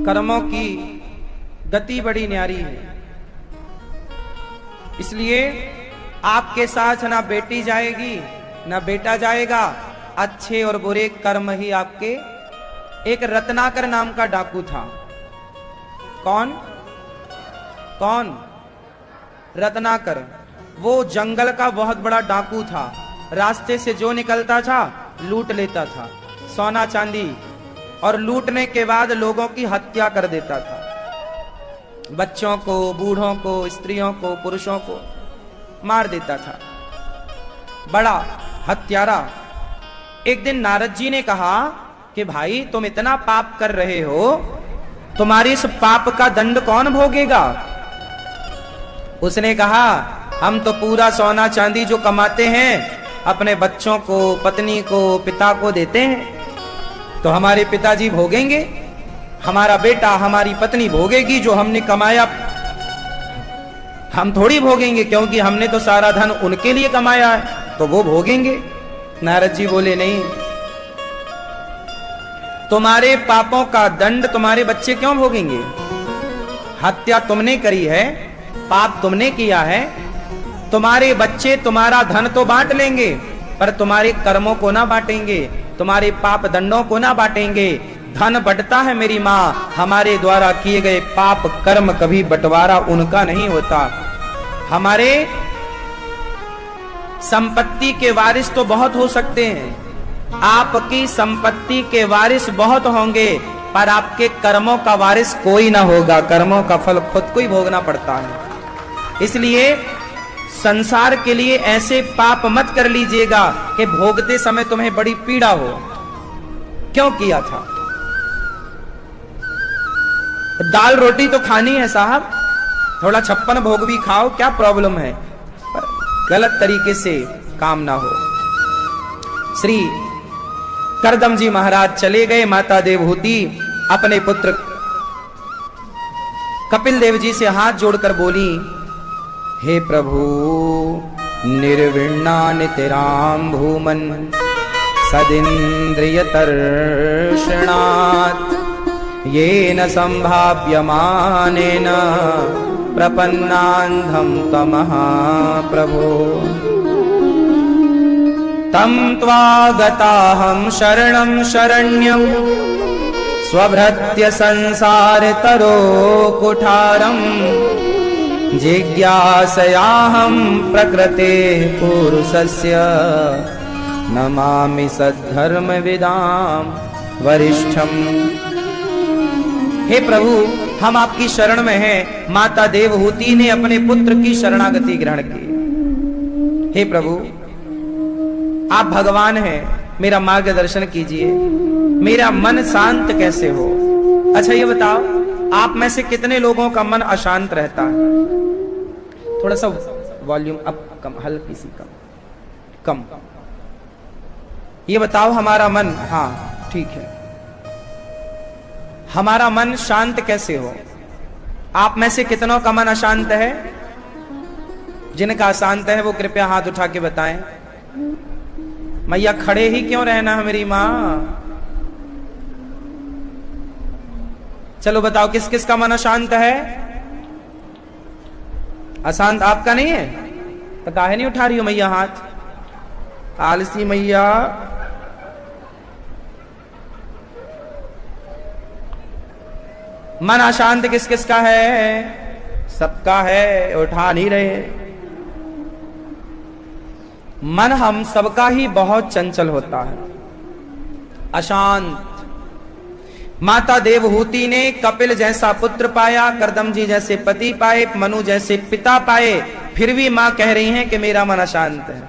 कर्मों की गति बड़ी न्यारी है। इसलिए आपके साथ ना बेटी जाएगी ना बेटा जाएगा, अच्छे और बुरे कर्म ही आपके। एक रत्नाकर नाम का डाकू था। कौन कौन? रत्नाकर। वो जंगल का बहुत बड़ा डाकू था। रास्ते से जो निकलता था लूट लेता था सोना चांदी, और लूटने के बाद लोगों की हत्या कर देता था। बच्चों को, बूढ़ों को, स्त्रियों को, पुरुषों को मार देता था। बड़ा हत्यारा। एक दिन नारद जी ने कहा कि भाई तुम इतना पाप कर रहे हो, तुम्हारी इस पाप का दंड कौन भोगेगा? उसने कहा हम तो पूरा सोना चांदी जो कमाते हैं अपने बच्चों को, पत्नी को, पिता को देते हैं, तो हमारे पिताजी भोगेंगे, हमारा बेटा, हमारी पत्नी भोगेगी जो हमने कमाया। हम थोड़ी भोगेंगे, क्योंकि हमने तो सारा धन उनके लिए कमाया है, तो वो भोगेंगे। नारद जी बोले नहीं, तुम्हारे पापों का दंड तुम्हारे बच्चे क्यों भोगेंगे? हत्या तुमने करी है, पाप तुमने किया है, तुम्हारे बच्चे तुम्हारा धन तो बांट लेंगे पर तुम्हारे कर्मों को ना बांटेंगे, तुम्हारे पाप दंडों को ना बांटेंगे। धन बंटता है मेरी माँ, हमारे द्वारा किए गए पाप कर्म कभी बंटवारा उनका नहीं होता। हमारे संपत्ति के वारिस तो बहुत हो सकते हैं, आपकी संपत्ति के वारिस बहुत होंगे, पर आपके कर्मों का वारिस कोई ना होगा। कर्मों का फल खुद को ही भोगना पड़ता है। इसलिए संसार के लिए ऐसे पाप मत कर लीजिएगा कि भोगते समय तुम्हें बड़ी पीड़ा हो। क्यों किया था? दाल रोटी तो खानी है साहब, थोड़ा 56 भोग भी खाओ, क्या प्रॉब्लम है, पर गलत तरीके से काम ना हो। श्री करदम जी महाराज चले गए। माता देवहूति अपने पुत्र कपिल देव जी से हाथ जोड़कर बोली, हे प्रभु निर्विण्णा नितिराम भूमन सदिन्द्रिय तर्षणात् येन संभाव्यमानेन प्रपन्नान्धं तमहाप्रभो तं त्वागताहं शरणं शरण्यं स्वभृत्य संसारतरो कुठारं जिज्ञासयाहं प्रकृते पुरुषस्य नमामि सद्धर्मविदां वरिष्ठम। हे प्रभु हम आपकी शरण में हैं। माता देवहूति ने अपने पुत्र की शरणागति ग्रहण की। हे प्रभु आप भगवान हैं, मेरा मार्गदर्शन कीजिए, मेरा मन शांत कैसे हो। अच्छा ये बताओ, आप में से कितने लोगों का मन अशांत रहता है? थोड़ा सा वॉल्यूम अप, कम, हल्की सी कम। ये बताओ हमारा मन, हाँ ठीक है, हमारा मन शांत कैसे हो? आप में से कितनों का मन अशांत है? जिनका अशांत है वो कृपया हाथ उठा के बताएं। मैया खड़े ही क्यों रहना है मेरी माँ? चलो बताओ किस किस का मन अशांत है? अशांत आपका नहीं है तो काहे नहीं उठा रही हो मैया हाथ? आलसी मैया। मन अशांत किस किस का है? सबका है, उठा नहीं रहे। मन हम सबका ही बहुत चंचल होता है, अशांत। माता देवहूति ने कपिल जैसा पुत्र पाया, करदम जी जैसे पति पाए, मनु जैसे पिता पाए, फिर भी मां कह रही हैं कि मेरा मन अशांत है।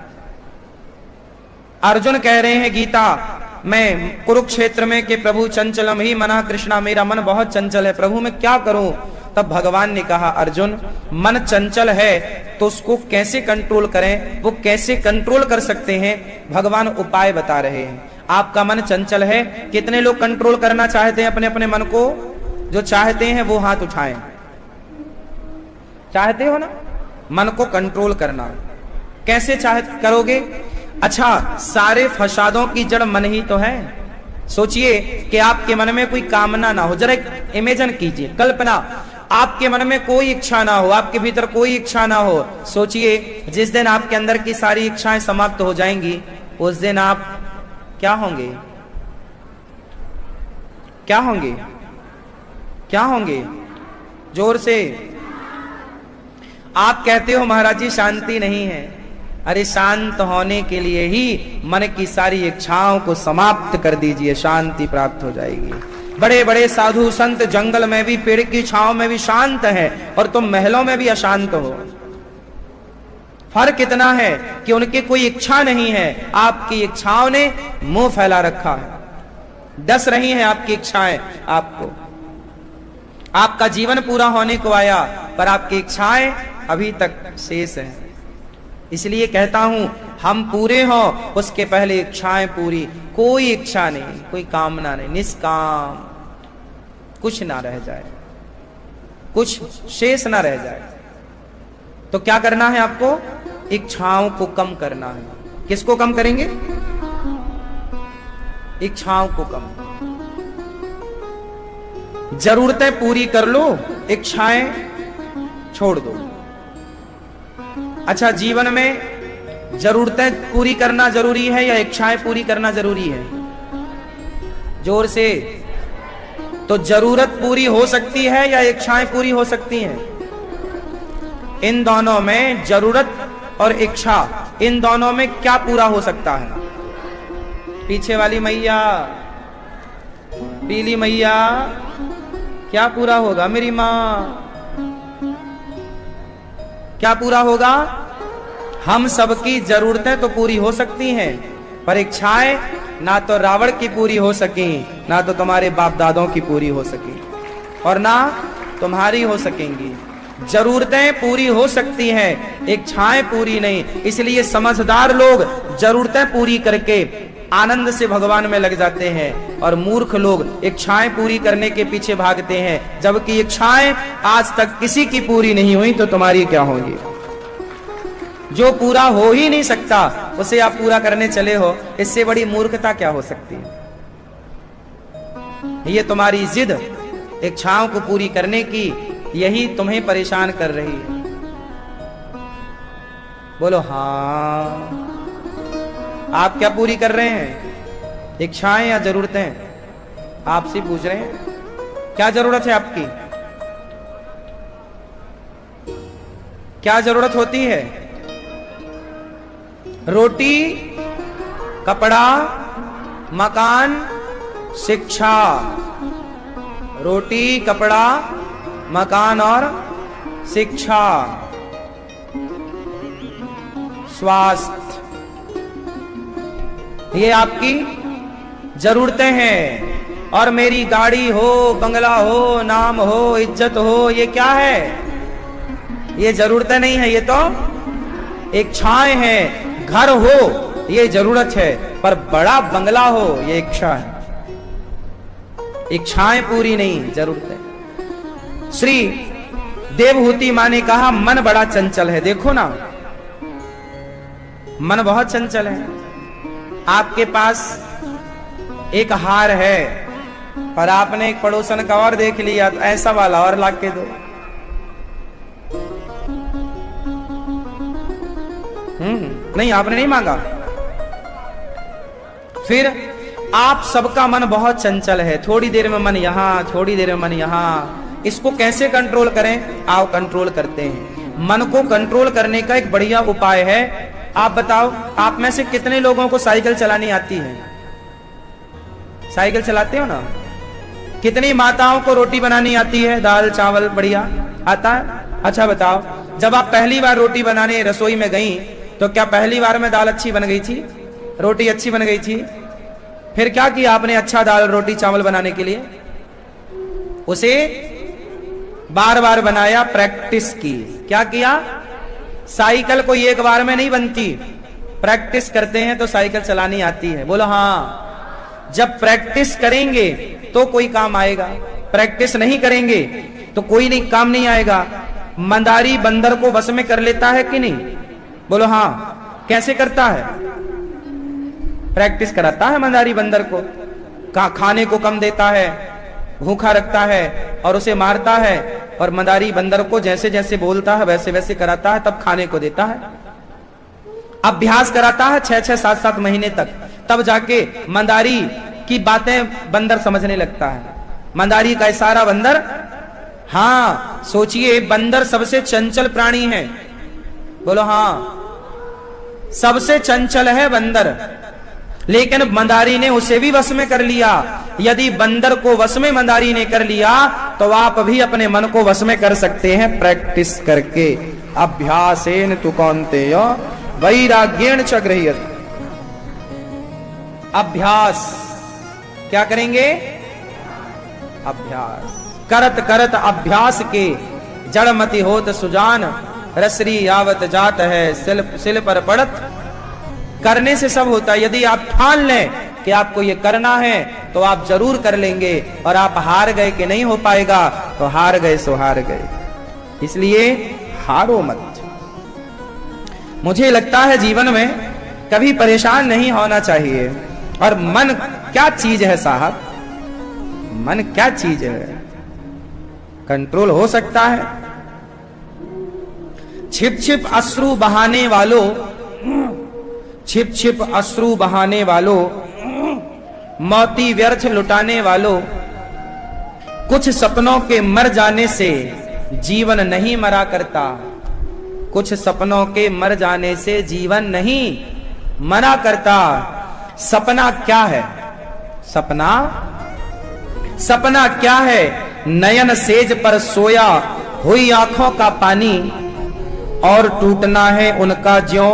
अर्जुन कह रहे हैं गीता मैं कुरुक्षेत्र में कि प्रभु चंचलम ही मना कृष्णा, मेरा मन बहुत चंचल है, प्रभु मैं क्या करूं? तब भगवान ने कहा अर्जुन मन चंचल है तो उसको कैसे कंट्रोल करें, वो कैसे कंट्रोल कर सकते हैं, भगवान उपाय बता रहे हैं। आपका मन चंचल है, कितने लोग कंट्रोल करना चाहते हैं अपने अपने मन को? जो चाहते हैं वो हाथ उठाएं। चाहते हो ना मन को कंट्रोल करना? कैसे करोगे? अच्छा, सारे फसादों की जड़ मन ही तो है। सोचिए कि आपके मन में कोई कामना ना हो, जरा इमेजिन कीजिए, कल्पना, आपके मन में कोई इच्छा ना हो, आपके भीतर कोई इच्छा ना हो। सोचिए जिस दिन आपके अंदर की सारी इच्छाएं समाप्त हो जाएंगी, उस दिन आप क्या होंगे? क्या होंगे? क्या होंगे? जोर से। आप कहते हो महाराज जी शांति नहीं है। अरे शांत होने के लिए ही मन की सारी इच्छाओं को समाप्त कर दीजिए, शांति प्राप्त हो जाएगी। बड़े बड़े साधु संत जंगल में भी, पेड़ की छांव में भी शांत है, और तुम महलों में भी अशांत हो। फर्क इतना है कि उनकी कोई इच्छा नहीं है, आपकी इच्छाओं ने मुंह फैला रखा है, डस रही हैं आपकी इच्छाएं आपको। आपका जीवन पूरा होने को आया, पर आपकी इच्छाएं अभी तक शेष हैं। इसलिए कहता हूं, हम पूरे हों उसके पहले इच्छाएं पूरी। कोई इच्छा नहीं, कोई कामना नहीं, निष्काम, कुछ ना रह जाए, कुछ शेष ना रह जाए। तो क्या करना है आपको? इच्छाओं को कम करना है। किसको कम करेंगे? इच्छाओं को कम। जरूरतें पूरी कर लो, इच्छाएं छोड़ दो। अच्छा, जीवन में जरूरतें पूरी करना जरूरी है या इच्छाएं पूरी करना जरूरी है? जोर से। तो जरूरत पूरी हो सकती है या इच्छाएं पूरी हो सकती हैं? इन दोनों में, जरूरत और इच्छा, इन दोनों में क्या पूरा हो सकता है? पीछे वाली मैया, पीली मैया, क्या पूरा होगा मेरी मां? क्या पूरा होगा? हम सबकी जरूरतें तो पूरी हो सकती हैं, पर इच्छाएं ना तो रावण की पूरी हो सकी, ना तो तुम्हारे बाप दादों की पूरी हो सकी, और ना तुम्हारी हो सकेंगी। जरूरतें पूरी हो सकती हैं, इच्छाएं पूरी नहीं। इसलिए समझदार लोग जरूरतें पूरी करके आनंद से भगवान में लग जाते हैं, और मूर्ख लोग इच्छाएं पूरी करने के पीछे भागते हैं। जबकि इच्छाएं आज तक किसी की पूरी नहीं हुई, तो तुम्हारी क्या होंगी? जो पूरा हो ही नहीं सकता उसे आप पूरा करने चले हो, इससे बड़ी मूर्खता क्या हो सकती है? ये तुम्हारी जिद इच्छाओं को पूरी करने की, यही तुम्हें परेशान कर रही है। बोलो हाँ। आप क्या पूरी कर रहे हैं? इच्छाएं या जरूरतें? आपसे पूछ रहे हैं, क्या जरूरत है आपकी? क्या जरूरत होती है? रोटी, कपड़ा, मकान, शिक्षा। रोटी, कपड़ा, मकान और शिक्षा, स्वास्थ्य, ये आपकी जरूरतें हैं। और मेरी गाड़ी हो, बंगला हो, नाम हो, इज्जत हो, ये क्या है? ये जरूरतें नहीं है, ये तो इच्छाएं हैं। घर हो ये जरूरत है, पर बड़ा बंगला हो ये इच्छा है। इच्छाएं पूरी नहीं, जरूरतें। श्री देवहूति मां ने कहा, मन बड़ा चंचल है। देखो ना, मन बहुत चंचल है। आपके पास एक हार है, पर आपने एक पड़ोसन का और देख लिया, तो ऐसा वाला और ला के दो। नहीं, आपने नहीं मांगा। फिर आप सबका मन बहुत चंचल है, थोड़ी देर में मन यहां, थोड़ी देर में मन यहां। इसको कैसे कंट्रोल करें? आओ कंट्रोल करते हैं। मन को कंट्रोल करने का एक बढ़िया उपाय है। आप बताओ, आप में से कितने लोगों को साइकिल चलानी आती है? साइकिल चलाते हो ना? कितनी माताओं को रोटी बनानी आती है? दाल चावल बढ़िया आता है? अच्छा बताओ, जब आप पहली बार रोटी बनाने रसोई में गई, तो क्या पहली बार में दाल अच्छी बन गई थी? रोटी अच्छी बन गई थी? फिर क्या किया आपने अच्छा दाल रोटी चावल बनाने के लिए? उसे बार बार बनाया, प्रैक्टिस की। क्या किया? साइकिल कोई एक बार में नहीं बनती, प्रैक्टिस करते हैं तो साइकिल चलानी आती है। बोलो हाँ। जब प्रैक्टिस करेंगे तो कोई काम आएगा, प्रैक्टिस नहीं करेंगे तो कोई नहीं काम नहीं आएगा। मंदारी बंदर को बस में कर लेता है कि नहीं? बोलो हाँ। कैसे करता है? प्रैक्टिस कराता है मंदारी बंदर को। खाने को कम देता है, भूखा रखता है और उसे मारता है, और मदारी बंदर को जैसे जैसे बोलता है वैसे वैसे कराता है, तब खाने को देता है। अभ्यास कराता है 6-6, 7-7 महीने तक, तब जाके मदारी की बातें बंदर समझने लगता है। मदारी का इशारा बंदर, हाँ सोचिए, बंदर सबसे चंचल प्राणी है, बोलो हाँ, सबसे चंचल है बंदर, लेकिन मदारी ने उसे भी वश में कर लिया। यदि बंदर को वश में मदारी ने कर लिया तो आप भी अपने मन को वश में कर सकते हैं, प्रैक्टिस करके। अभ्यासेन तु कौन्तेय वैराग्येण च गृह्यते। अभ्यास क्या करेंगे? अभ्यास करत करत अभ्यास के जड़मति होत सुजान, रसरी यावत जात है सिल पर पड़त। करने से सब होता है। यदि आप ठान लें कि आपको ये करना है तो आप जरूर कर लेंगे, और आप हार गए कि नहीं हो पाएगा तो हार गए सो हार गए। इसलिए हारो मत। मुझे लगता है जीवन में कभी परेशान नहीं होना चाहिए। और मन क्या चीज है साहब, मन क्या चीज है, कंट्रोल हो सकता है। छिप छिप अश्रु बहाने वालों, छिप छिप अश्रु बहाने वालों, मौती व्यर्थ लुटाने वालों, कुछ सपनों के मर जाने से जीवन नहीं मरा करता। कुछ सपनों के मर जाने से जीवन नहीं मरा करता। सपना क्या है? सपना, सपना क्या है? नयन सेज पर सोया हुई आंखों का पानी, और टूटना है उनका ज्यों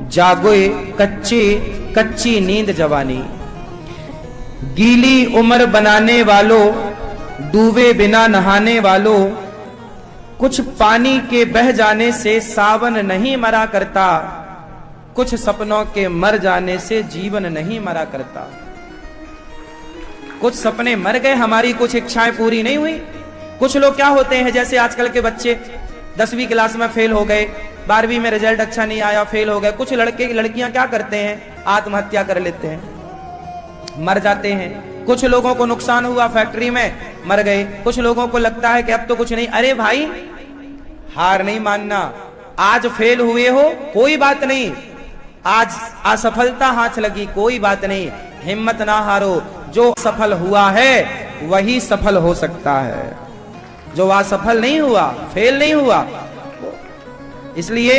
जागोए कच्ची नींद जवानी। गीली उम्र बनाने वालों, डूबे बिना नहाने वालों, कुछ पानी के बह जाने से सावन नहीं मरा करता। कुछ सपनों के मर जाने से जीवन नहीं मरा करता। कुछ सपने मर गए, हमारी कुछ इच्छाएं पूरी नहीं हुई। कुछ लोग क्या होते हैं, जैसे आजकल के बच्चे 10वीं क्लास में फेल हो गए, 12वीं में रिजल्ट अच्छा नहीं आया, फेल हो गए। कुछ लड़के लड़कियां क्या करते हैं, आत्महत्या कर लेते हैं, मर जाते हैं। कुछ लोगों को नुकसान हुआ फैक्ट्री में, मर गए। कुछ लोगों को लगता है कि अब तो कुछ नहीं। अरे भाई, हार नहीं मानना। आज फेल हुए हो कोई बात नहीं, आज असफलता हाथ लगी कोई बात नहीं, हिम्मत ना हारो। जो सफल हुआ है वही सफल हो सकता है, जो असफल नहीं हुआ, फेल नहीं हुआ। इसलिए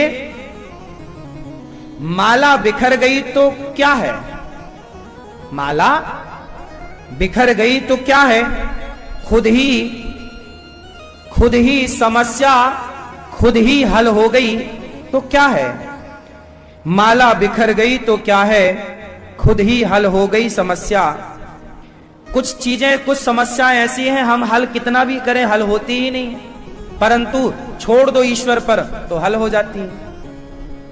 माला बिखर गई तो क्या है? माला बिखर गई तो क्या है? खुद ही समस्या खुद ही हल हो गई तो क्या है? माला बिखर गई तो क्या है? खुद ही हल हो गई समस्या। कुछ चीजें, कुछ समस्याएं ऐसी हैं, हम हल कितना भी करें हल होती ही नहीं, परंतु छोड़ दो ईश्वर पर तो हल हो जाती है।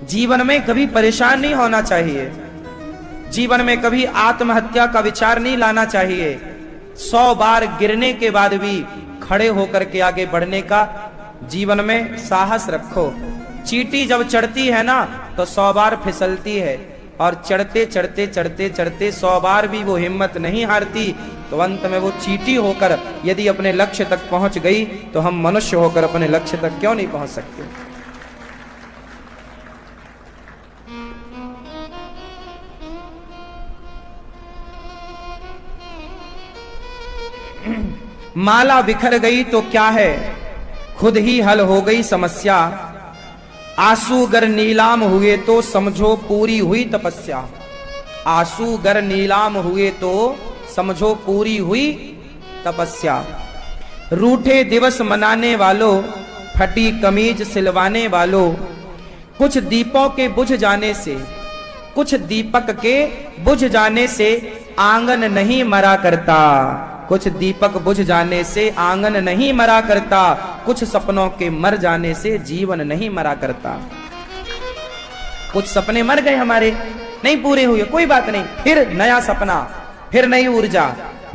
जीवन में कभी परेशान नहीं होना चाहिए। जीवन में कभी आत्महत्या का विचार नहीं लाना चाहिए। 100 बार गिरने के बाद भी खड़े होकर के आगे बढ़ने का जीवन में साहस रखो। चींटी जब चढ़ती है ना तो 100 बार फिसलती है, और चढ़ते चढ़ते चढ़ते चढ़ते 100 बार भी वो हिम्मत नहीं हारती, तो अंत में वो चींटी होकर यदि अपने लक्ष्य तक पहुंच गई तो हम मनुष्य होकर अपने लक्ष्य तक क्यों नहीं पहुंच सकते? माला बिखर गई तो क्या है? खुद ही हल हो गई समस्या। आंसू गर नीलाम हुए तो समझो पूरी हुई तपस्या। आंसू गर नीलाम हुए तो समझो पूरी हुई तपस्या। रूठे दिवस मनाने वालों, फटी कमीज सिलवाने वालों, कुछ दीपों के बुझ जाने से, कुछ दीपक के बुझ जाने से आंगन नहीं मरा करता। कुछ दीपक बुझ जाने से आंगन नहीं मरा करता। कुछ सपनों के मर जाने से जीवन नहीं मरा करता। कुछ सपने मर गए हमारे, नहीं पूरे हुए, कोई बात नहीं, फिर नया सपना, फिर नई ऊर्जा,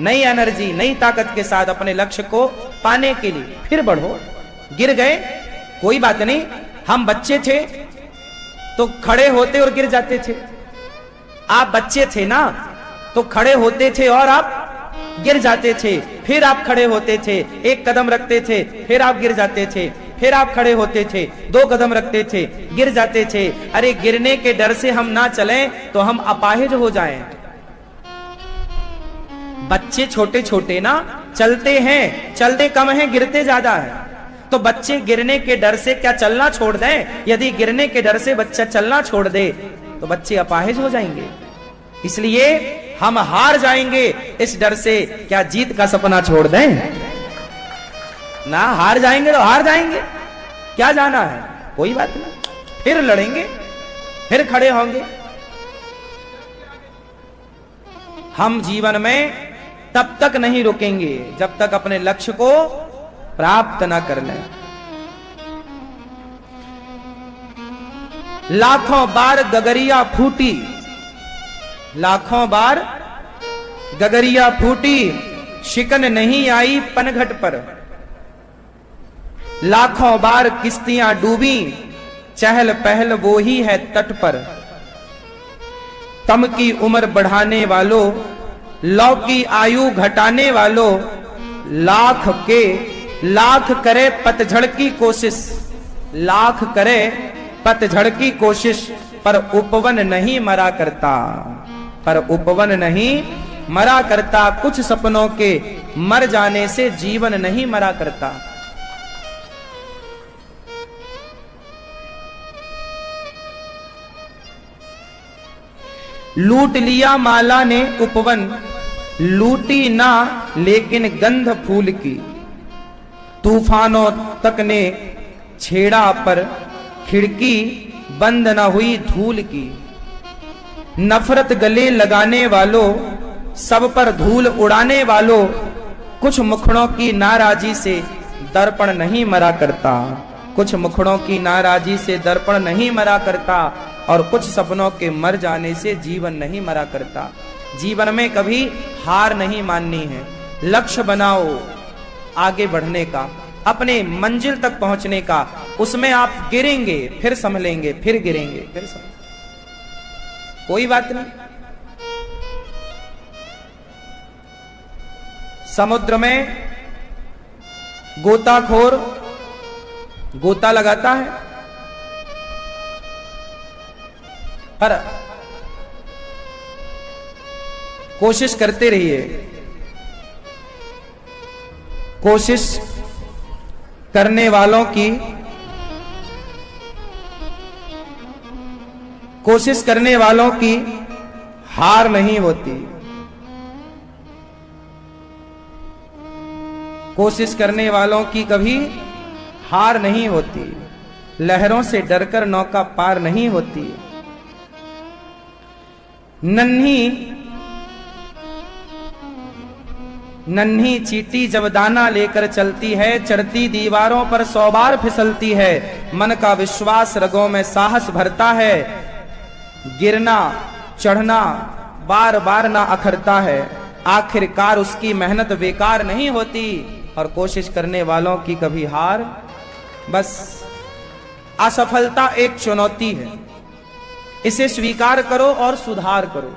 नई एनर्जी, नई ताकत के साथ अपने लक्ष्य को पाने के लिए फिर बढ़ो। गिर गए कोई बात नहीं, हम बच्चे थे तो खड़े होते और गिर जाते थे। आप बच्चे थे ना, तो खड़े होते थे और आप गिर जाते थे, फिर आप खड़े होते थे, एक कदम रखते थे, फिर आप गिर जाते थे, फिर आप खड़े होते थे, 2 कदम रखते थे, गिर जाते थे। अरे गिरने के डर से हम ना चलें तो हम अपाहिज हो जाएं। बच्चे छोटे छोटे ना चलते हैं, चलते कम हैं, गिरते ज्यादा है। तो बच्चे गिरने के डर से क्या चलना छोड़ दें? यदि गिरने के डर से बच्चा चलना छोड़ दे तो बच्चे अपाहिज हो जाएंगे। इसलिए हम हार जाएंगे इस डर से, क्या जीत का सपना छोड़ दें? ना, हार जाएंगे तो हार जाएंगे, क्या जाना है, कोई बात नहीं, फिर लड़ेंगे, फिर खड़े होंगे। हम जीवन में तब तक नहीं रुकेंगे जब तक अपने लक्ष्य को प्राप्त न कर लें। लाखों बार गगरिया फूटी, लाखों बार गगरिया फूटी, शिकन नहीं आई पनघट पर। लाखों बार किश्तियां डूबी, चहल पहल वो ही है तट पर। तम की उम्र बढ़ाने वालों, लौ की आयु घटाने वालों, लाख के लाख करे पतझड़ की कोशिश, लाख करे पतझड़ की कोशिश, पर उपवन नहीं मरा करता, पर उपवन नहीं मरा करता। कुछ सपनों के मर जाने से जीवन नहीं मरा करता। लूट लिया माला ने उपवन, लूटी ना लेकिन गंध फूल की। तूफानों तक ने छेड़ा पर खिड़की, बंद न हुई धूल की। नफरत गले लगाने वालों, सब पर धूल उड़ाने वालों, कुछ मुखड़ों की नाराजी से दर्पण नहीं मरा करता, कुछ मुखड़ों की नाराजी से दर्पण नहीं मरा करता, और कुछ सपनों के मर जाने से जीवन नहीं मरा करता। जीवन में कभी हार नहीं माननी है। लक्ष्य बनाओ आगे बढ़ने का, अपने मंजिल तक पहुंचने का। उसमें आप गिरेंगे, फिर संभलेंगे, फिर गिरेंगे, फिर संभलेंगे, कोई बात नहीं। समुद्र में गोताखोर गोता लगाता है, पर कोशिश करते रहिए, कोशिश करने वालों की, कोशिश करने वालों की हार नहीं होती। कोशिश करने वालों की कभी हार नहीं होती। लहरों से डरकर नौका पार नहीं होती। नन्ही नन्ही चींटी जब दाना लेकर चलती है, चढ़ती दीवारों पर 100 बार फिसलती है। मन का विश्वास रगों में साहस भरता है, गिरना चढ़ना बार बार ना अखरता है। आखिरकार उसकी मेहनत बेकार नहीं होती, और कोशिश करने वालों की कभी हार। बस असफलता एक चुनौती है, इसे स्वीकार करो और सुधार करो।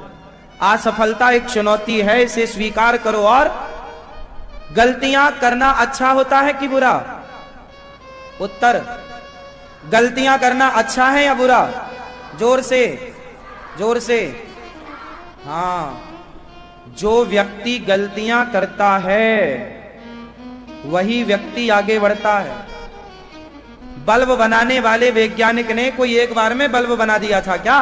असफलता एक चुनौती है, इसे स्वीकार करो। और गलतियां करना अच्छा होता है कि बुरा? उत्तर, गलतियां करना अच्छा है या बुरा? जोर से, जोर से। हाँ, जो व्यक्ति गलतियां करता है वही व्यक्ति आगे बढ़ता है। बल्ब बनाने वाले वैज्ञानिक ने कोई एक बार में बल्ब बना दिया था क्या?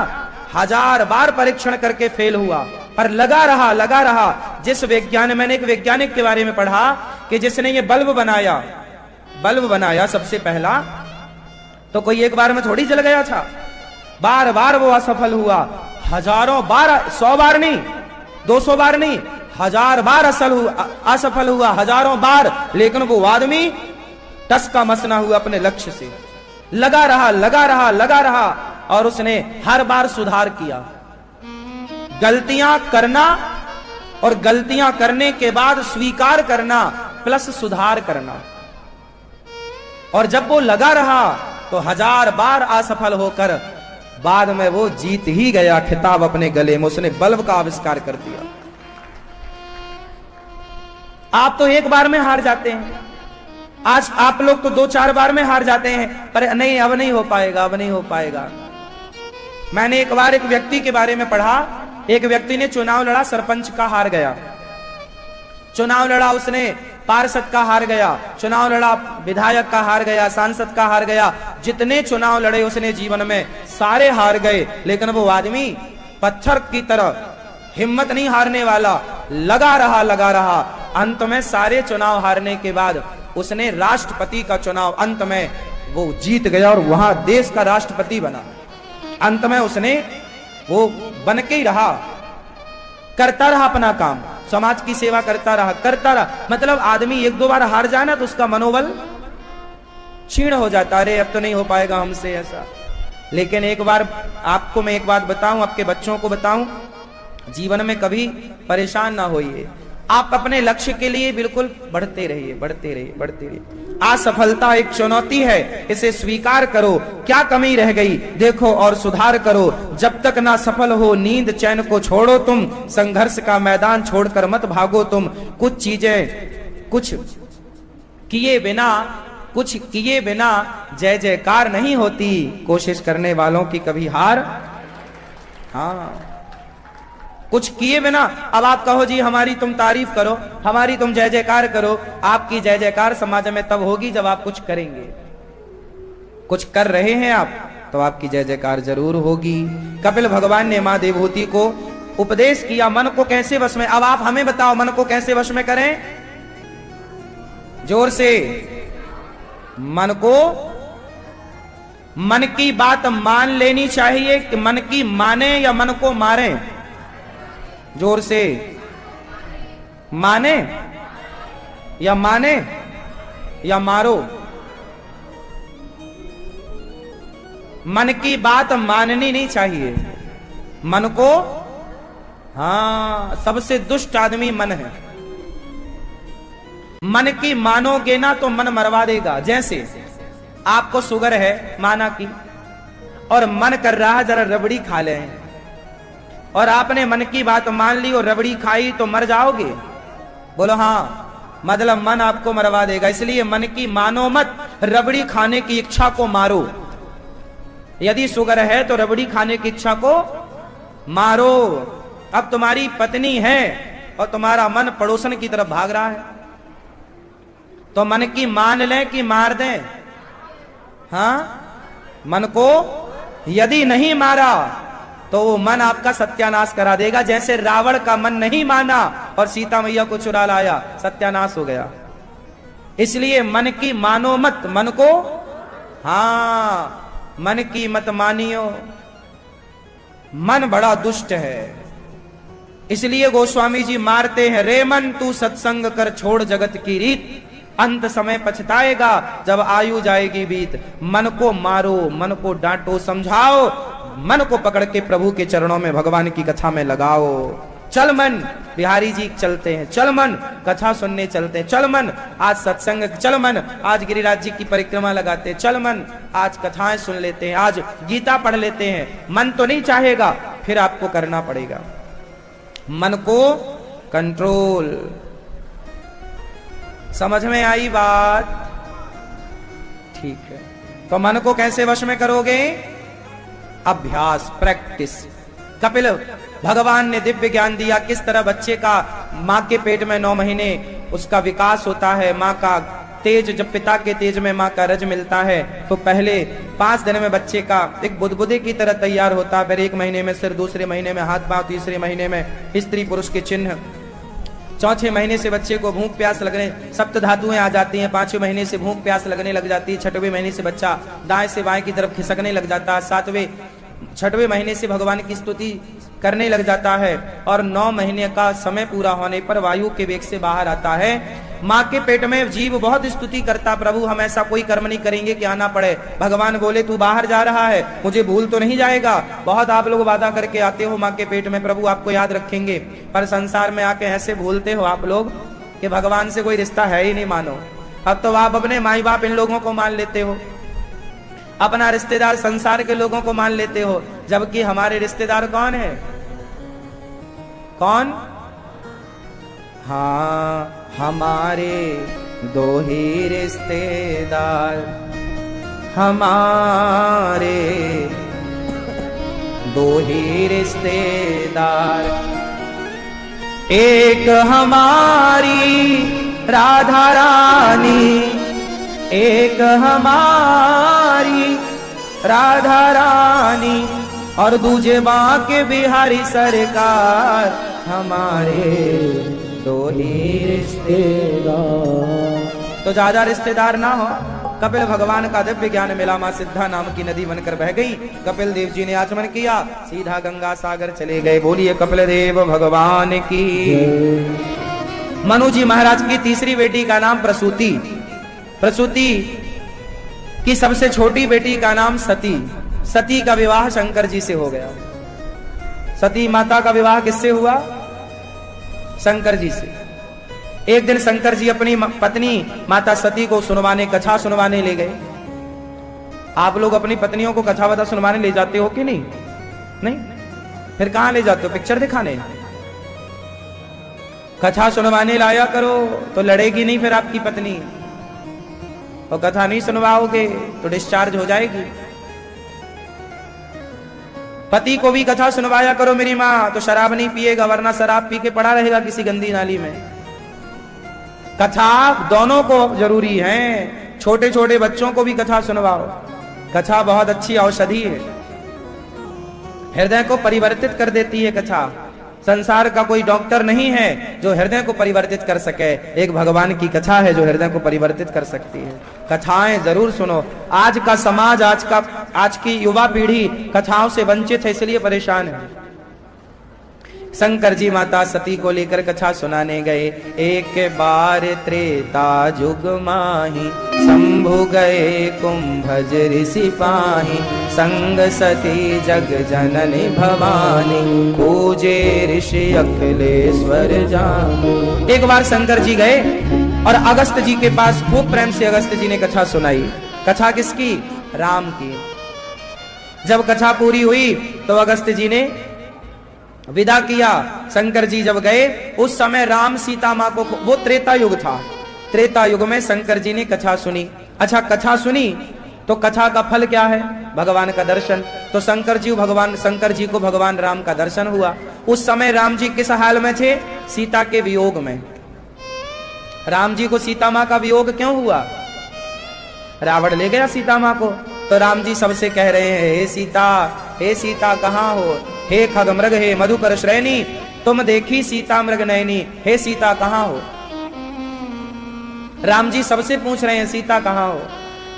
1000 बार परीक्षण करके फेल हुआ, पर लगा रहा, लगा रहा। जिस वैज्ञानिक, मैंने एक वैज्ञानिक के बारे में पढ़ा कि जिसने ये बल्ब बनाया सबसे पहला, तो कोई एक बार में थोड़ी जल गया था, बार बार वो असफल हुआ। हजारों बार, 100 बार नहीं, 200 बार नहीं, 1000 बार असफल हुआ, हजारों बार। लेकिन वो आदमी टस का मस ना हुआ, अपने लक्ष्य से लगा रहा, लगा रहा, लगा रहा, और उसने हर बार सुधार किया। गलतियां करना और गलतियां करने के बाद स्वीकार करना प्लस सुधार करना। और जब वो लगा रहा तो 1000 बार असफल होकर बाद में वो जीत ही गया खिताब अपने गले में। उसने बल्ब का आविष्कार कर दिया। आप तो एक बार में हार जाते हैं, आज आप लोग तो 2-4 बार में हार जाते हैं, पर नहीं अब नहीं हो पाएगा, अब नहीं हो पाएगा। मैंने एक बार एक व्यक्ति के बारे में पढ़ा, एक व्यक्ति ने चुनाव लड़ा, सरपंच का हार गया। चुनाव लड़ा उसने, पार्षद का हार गया, चुनाव लड़ा विधायक का हार गया, सांसद का हार गया, जितने चुनाव लड़े उसने जीवन में सारे हार गए। लेकिन वो आदमी पत्थर की तरह हिम्मत नहीं हारने वाला, लगा रहा। अंत में सारे चुनाव हारने के बाद उसने राष्ट्रपति का चुनाव अंत में वो जीत गया और वहां देश का राष्ट्रपति बना। अंत में उसने वो बन के ही रहा, करता रहा अपना काम, समाज की सेवा करता रहा। मतलब आदमी 1-2 बार हार जाए ना तो उसका मनोबल क्षीण हो जाता, अरे अब तो नहीं हो पाएगा हमसे ऐसा। लेकिन एक बार आपको मैं एक बात बताऊं, आपके बच्चों को बताऊं, जीवन में कभी परेशान ना होइए, आप अपने लक्ष्य के लिए बिल्कुल बढ़ते रहिए। असफलता एक चुनौती है, इसे स्वीकार करो, क्या कमी रह गई देखो और सुधार करो। जब तक ना सफल हो नींद चैन को छोड़ो तुम, संघर्ष का मैदान छोड़कर मत भागो तुम। कुछ किए बिना जय जयकार नहीं होती, कोशिश करने वालों की कभी हार। हाँ, कुछ किए बिना। अब आप कहो जी हमारी तुम तारीफ करो, हमारी तुम जय जयकार करो, आपकी जय जयकार समाज में तब होगी जब आप कुछ करेंगे। कुछ कर रहे हैं आप तो आपकी जय जयकार जरूर होगी। कपिल भगवान ने मां देवहूति को उपदेश किया मन को कैसे वश में। अब आप हमें बताओ मन को कैसे वश में करें, जोर से। मन की बात मान लेनी चाहिए कि मन की माने या मन को मारे, जोर से। माने या मारो। मन की बात माननी नहीं चाहिए, मन को। हाँ, सबसे दुष्ट आदमी मन है। मन की मानोगे ना तो मन मरवा देगा। जैसे आपको शुगर है माना की, और मन कर रहा जरा रबड़ी खा लें, और आपने मन की बात मान ली और रबड़ी खाई तो मर जाओगे? बोलो हाँ, मतलब मन आपको मरवा देगा। इसलिए मन की मानो मत, रबड़ी खाने की इच्छा को मारो। यदि शुगर है तो रबड़ी खाने की इच्छा को मारो। अब तुम्हारी पत्नी है और तुम्हारा मन पड़ोसन की तरफ भाग रहा है, तो मन की मान लें कि मार दें? हाँ, मन को यदि नहीं मारा तो वो मन आपका सत्यानाश करा देगा। जैसे रावण का मन नहीं माना और सीता मैया को चुरा लाया, सत्यानाश हो गया। इसलिए मन की मानो मत, मन को। हाँ, मन की मत मानियो, मन बड़ा दुष्ट है। इसलिए गोस्वामी जी मारते हैं, रे मन तू सत्संग कर छोड़ जगत की रीत, अंत समय पछताएगा जब आयु जाएगी बीत। मन को मारो, मन को डांटो, समझाओ, मन को पकड़ के प्रभु के चरणों में भगवान की कथा में लगाओ। चल मन, बिहारी जी चलते हैं, चल मन कथा सुनने चलते हैं, चल मन आज सत्संग, चल मन आज गिरिराज जी की परिक्रमा लगाते हैं, चल मन आज कथाएं सुन लेते हैं, आज गीता पढ़ लेते हैं। मन तो नहीं चाहेगा, फिर आपको करना पड़ेगा। मन को कंट्रोल। समझ में आई बात? ठीक है, तो मन को कैसे वश में करोगे? अभ्यास, प्रैक्टिस। कपिल भगवान ने दिव्य ज्ञान दिया, किस तरह बच्चे का मां के पेट में 9 महीने उसका विकास होता है। मां का तेज, जब पिता के तेज में मां का रज मिलता है तो पहले 5 दिन में बच्चे का एक बुदबुदे की तरह तैयार होता है, फिर 1 महीने में सिर, दूसरे महीने में हाथ पांव, तीसरे महीने में स्त्री पुरुष के चिन्ह, चौथे महीने से बच्चे को भूख प्यास लगने, सप्त धातुएं आ जाती हैं, 5वें महीने से भूख प्यास लगने लग जाती है, 6वें महीने से बच्चा दाएं से बाएं की तरफ खिसकने लग जाता है, 6वें महीने से भगवान की स्तुति करने लग जाता है, और 9 महीने का समय पूरा होने पर वायु के वेग से बाहर आता है। माँ के पेट में जीव बहुत स्तुति करता, प्रभु हम ऐसा कोई कर्म नहीं करेंगे कि आना पड़े। भगवान बोले तू बाहर जा रहा है, मुझे भूल तो नहीं जाएगा। बहुत आप लोग वादा करके आते हो माँ के पेट में, प्रभु आपको याद रखेंगे, पर संसार में आके ऐसे भूलते हो आप लोग कि भगवान से कोई रिश्ता है ही नहीं मानो। अब तो आप अपने माई बाप इन लोगों को मान लेते हो, अपना रिश्तेदार संसार के लोगों को मान लेते हो, जबकि हमारे रिश्तेदार कौन है? कौन? हाँ, हमारे दो ही रिश्तेदार, हमारे दो ही रिश्तेदार, एक हमारी राधा रानी, एक हमारी राधा रानी, और दूजे बांके बिहारी सरकार, हमारे दो ही रिश्तेदार। तो ज्यादा रिश्तेदार ना हो। कपिल भगवान का दिव्य ज्ञान मिला, मां सिद्धा नाम की नदी बनकर बह गई। कपिल देव जी ने आचमन किया, सीधा गंगा सागर चले गए। बोलिए कपिल देव भगवान की। मनु जी महाराज की तीसरी बेटी का नाम प्रसूति, प्रसूति की सबसे छोटी बेटी का नाम सती। सती का विवाह शंकर जी से हो गया। सती माता का विवाह किससे हुआ? शंकर जी से। एक दिन शंकर जी अपनी पत्नी माता सती को सुनवाने, कथा सुनवाने ले गए। आप लोग अपनी पत्नियों को कथा वथा सुनवाने ले जाते हो कि नहीं? नहीं? फिर कहां ले जाते हो? पिक्चर दिखाने? कथा सुनवाने लाया करो तो लड़ेगी नहीं फिर आपकी पत्नी, और कथा नहीं सुनवाओगे तो डिस्चार्ज हो जाएगी। पति को भी कथा सुनवाया करो मेरी माँ, तो शराब नहीं पिएगा, वरना शराब पी के पड़ा रहेगा किसी गंदी नाली में। कथा दोनों को जरूरी है। छोटे छोटे बच्चों को भी कथा सुनवाओ। कथा बहुत अच्छी औषधि है, हृदय को परिवर्तित कर देती है कथा। संसार का कोई डॉक्टर नहीं है जो हृदय को परिवर्तित कर सके, एक भगवान की कथा है जो हृदय को परिवर्तित कर सकती है। कथाएं जरूर सुनो। आज का समाज, आज की युवा पीढ़ी कथाओं से वंचित है, इसलिए परेशान है। शंकर जी माता सती को लेकर कथा सुनाने गए। एक बार त्रेता जुग माही, शंभु गए कुंभज ऋषि पाही, संग सती जग जननी भवानी, पूजे ऋषि अखिलेश्वर जान। एक बार शंकर जी गए और अगस्त जी के पास खूब प्रेम से अगस्त जी ने कथा सुनाई। कथा किसकी? राम की। जब कथा पूरी हुई तो अगस्त जी ने विदा किया। शंकर जी जब गए उस समय राम सीता माँ को, वो त्रेता युग था, त्रेता युग में शंकर जी ने कथा सुनी। अच्छा, कथा सुनी तो कथा का फल क्या है? भगवान का दर्शन। तो शंकर जी को भगवान राम का दर्शन हुआ। उस समय राम जी किस हाल में थे? सीता के वियोग में। राम जी को सीता माँ का वियोग क्यों हुआ? रावण ले गया सीता माँ को। तो राम जी सबसे कह रहे हैं, हे सीता कहाँ हो? हे खग मृग, हे मधुकर श्रेणी, तुम देखी सीता मृग नयनी, हे सीता कहाँ हो? राम जी सबसे पूछ रहे हैं सीता कहाँ हो?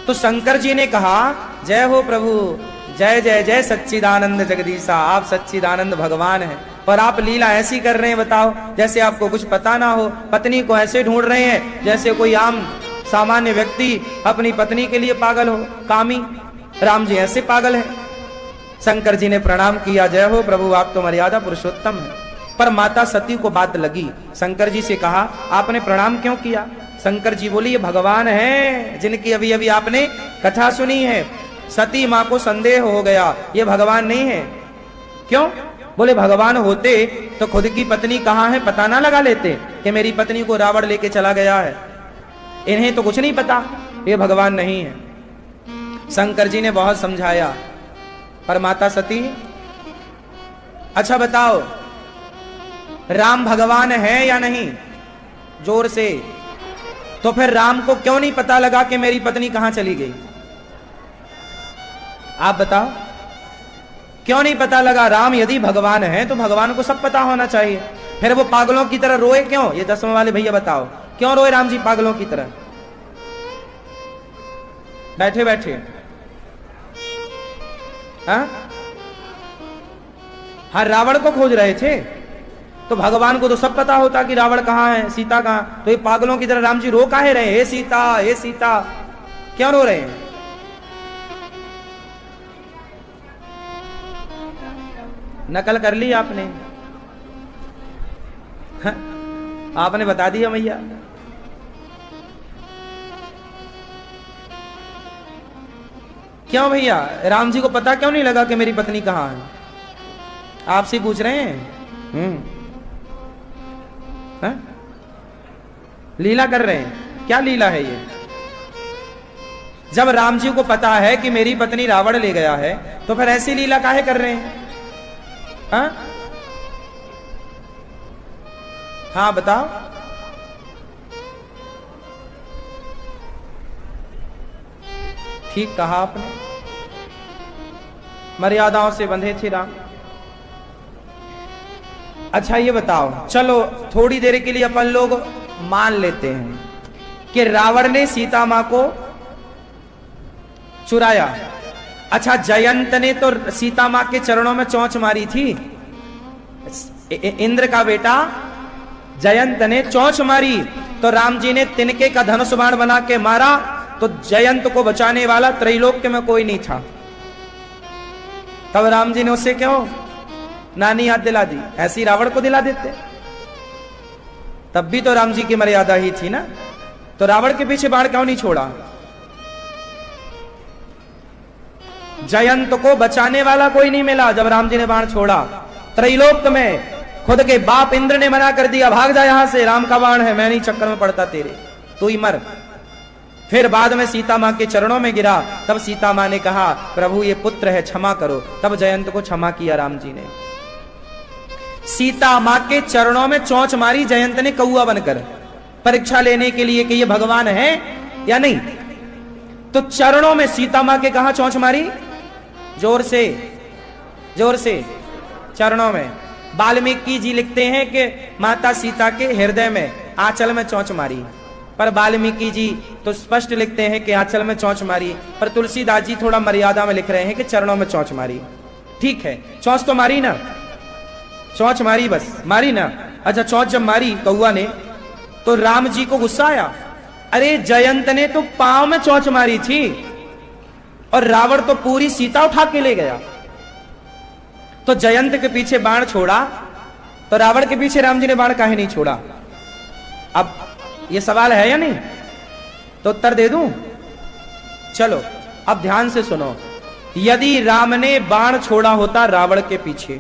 तो शंकर जी ने कहा, जय हो प्रभु, जय जय जय सच्चिदानंद जगदीशा, आप सच्चिदानंद भगवान हैं, पर आप लीला ऐसी कर रहे हैं, बताओ, जैसे आपको कुछ पता ना हो। पत्नी को ऐसे ढूंढ रहे हैं जैसे कोई आम सामान्य व्यक्ति अपनी पत्नी के लिए पागल हो, कामी। राम जी ऐसे पागल है। शंकर जी ने प्रणाम किया, जय हो प्रभु, आप तो मर्यादा पुरुषोत्तम है। पर माता सती को बात लगी। शंकर जी से कहा, आपने प्रणाम क्यों किया? शंकर जी बोली, ये भगवान है जिनकी अभी अभी आपने कथा सुनी है। सती माँ को संदेह हो गया, ये भगवान नहीं है। क्यों? बोले, भगवान होते तो खुद की पत्नी कहाँ है पता ना लगा लेते कि मेरी पत्नी को रावण लेके चला गया है। इन्हें तो कुछ नहीं पता, ये भगवान नहीं है। शंकर जी ने बहुत समझाया, पर माता सती, अच्छा बताओ, राम भगवान है या नहीं? जोर से। तो फिर राम को क्यों नहीं पता लगा कि मेरी पत्नी कहां चली गई? आप बताओ, क्यों नहीं पता लगा? राम यदि भगवान है तो भगवान को सब पता होना चाहिए। फिर वो पागलों की तरह रोए क्यों? ये 10वें वाले भैया बताओ, क्यों रोए राम जी पागलों की तरह बैठे बैठे? हाँ, रावण को खोज रहे थे, तो भगवान को तो सब पता होता कि रावण कहाँ है, सीता कहाँ। तो ये पागलों की तरह राम जी रो काहे रहे? हे सीता, हे सीता, क्यों रो रहे हैं? नकल कर ली आपने? हाँ, आपने बता दिया मैया। क्यों भैया? राम जी को पता क्यों नहीं लगा कि मेरी पत्नी कहाँ है? आपसे पूछ रहे हैं। लीला कर रहे हैं। क्या लीला है ये? जब राम जी को पता है कि मेरी पत्नी रावण ले गया है, तो फिर ऐसी लीला काहे कर रहे हैं? हाँ बताओ। ठीक कहा आपने, मर्यादाओं से बंधे थे राम। अच्छा ये बताओ, चलो थोड़ी देर के लिए अपन लोग मान लेते हैं कि रावण ने सीता मां को चुराया। अच्छा, जयंत ने तो सीता मां के चरणों में चोंच मारी थी। इंद्र का बेटा जयंत ने चोंच मारी, तो राम जी ने तिनके का धनुष बाण बना के मारा, तो जयंत को बचाने वाला त्रैलोक्य में कोई नहीं था। तब राम जी ने उसे क्यों नानी याद दिला दी? ऐसी रावण को दिला देते, तब भी तो राम जी की मर्यादा ही थी ना। तो रावण के पीछे बाण क्यों नहीं छोड़ा? जयंत को बचाने वाला कोई नहीं मिला जब राम जी ने बाण छोड़ा। त्रैलोक में खुद के बाप इंद्र ने मना कर दिया, भाग जा यहां से, राम का बाण है, मैं नहीं चक्कर में पड़ता तेरे, तू ही मर। फिर बाद में सीता मां के चरणों में गिरा, तब सीता मां ने कहा प्रभु ये पुत्र है, क्षमा करो। तब जयंत को क्षमा किया राम जी ने। सीता मां के चरणों में चोंच मारी जयंत ने कौआ बनकर, परीक्षा लेने के लिए कि ये भगवान है या नहीं। तो चरणों में सीता मां के कहा चोंच मारी? जोर से, जोर से चरणों में। वाल्मीकि जी लिखते हैं कि माता सीता के हृदय में, आंचल में चोंच मारी, पर वाल्मीकि जी तो स्पष्ट लिखते हैं कि आंचल में चोंच मारी, पर तुलसीदास जी थोड़ा मर्यादा में लिख रहे हैं कि चरणों में चोंच मारी। ठीक है, चोंच तो मारी ना, चोंच मारी, बस मारी ना। अच्छा, चोंच जब मारी कौआ ने, तो राम जी को गुस्सा आया, अरे जयंत ने तो पांव में चोंच मारी थी और रावण तो पूरी सीता उठा के ले गया। तो जयंत के पीछे बाण छोड़ा, तो रावण के पीछे राम जी ने बाण काहे नहीं छोड़ा? अब ये सवाल है या नहीं? तो उत्तर दे दूं? चलो अब ध्यान से सुनो। यदि राम ने बाण छोड़ा होता रावण के पीछे,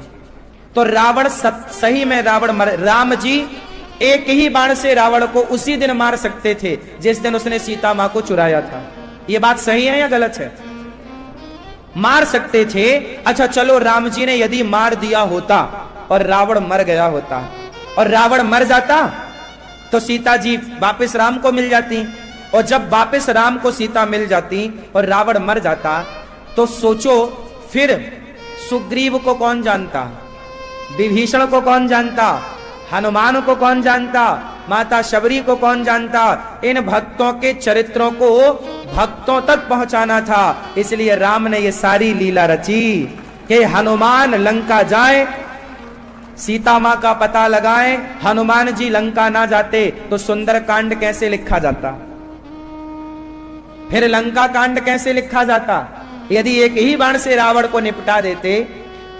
तो रावण सही में राम जी एक ही बाण से रावण को उसी दिन मार सकते थे जिस दिन उसने सीता मां को चुराया था। यह बात सही है या गलत है? मार सकते थे। अच्छा चलो, राम जी ने यदि मार दिया होता और रावण मर गया होता, और रावण मर जाता तो सीता जी वापस राम को मिल जाती, और जब वापस राम को सीता मिल जाती और रावण मर जाता, तो सोचो फिर सुग्रीव को कौन जानता, विभीषण को कौन जानता, हनुमान को कौन जानता, माता शबरी को कौन जानता। इन भक्तों के चरित्रों को भक्तों तक पहुंचाना था, इसलिए राम ने ये सारी लीला रची कि हनुमान लंका जाए, सीता मां का पता लगाए। हनुमान जी लंका ना जाते तो सुंदर कांड कैसे लिखा जाता, फिर लंका कांड कैसे लिखा जाता? यदि एक ही बाण से रावण को निपटा देते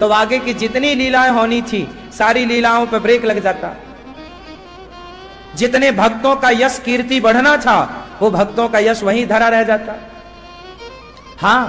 तो आगे की जितनी लीलाएं होनी थी सारी लीलाओं पर ब्रेक लग जाता। जितने भक्तों का यश कीर्ति बढ़ना था वो भक्तों का यश वहीं धरा रह जाता। हाँ।